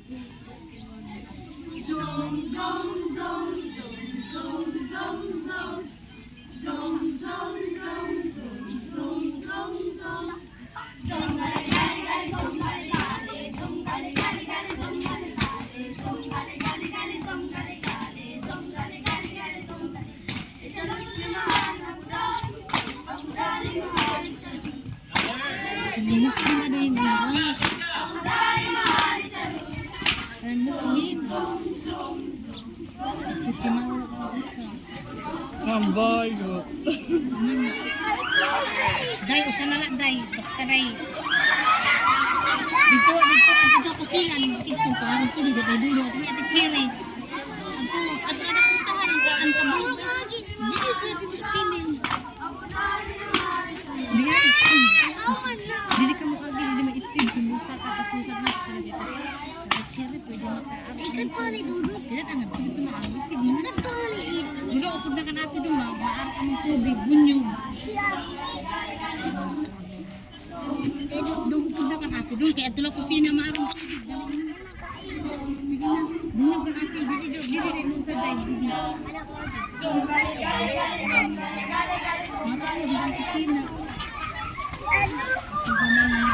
Zong zong zong zong zong zong zong zong zong zong zong zong zong zong gali gali gali zong gali gali zong gali gali gali zong gali gali zong gali gali gali zong gali gali zong gali gali gali zong gali ito lang sinamahan ako dali mahal Muslim ada yang bilang ako dali mahal orang Muslim dikenal orang Isa. Ambay ko. Day, usa na lang day, basta day. Dito kusingan, kitchen ko harap to dito day dulo. Kami ati cherry. Ato ada puntahan ang tabong. Dito pilin. Dili ka mo agi, dili may stage musa ka tas lusad na sa dito. Cherry pwede makaarap. Ikat ko ni Dudu. Dili tangan dito na agi sige. Ikat ko ni Idu. Dulo upod na kanati dun maarap ang tubig, bunyog. Doon upod na kanati dun kaya ito lang kusina maarap. Sige na, bunyog kan ate, dili mo sa day. Mata ko dito ang kusina. Ano? Pagmamalan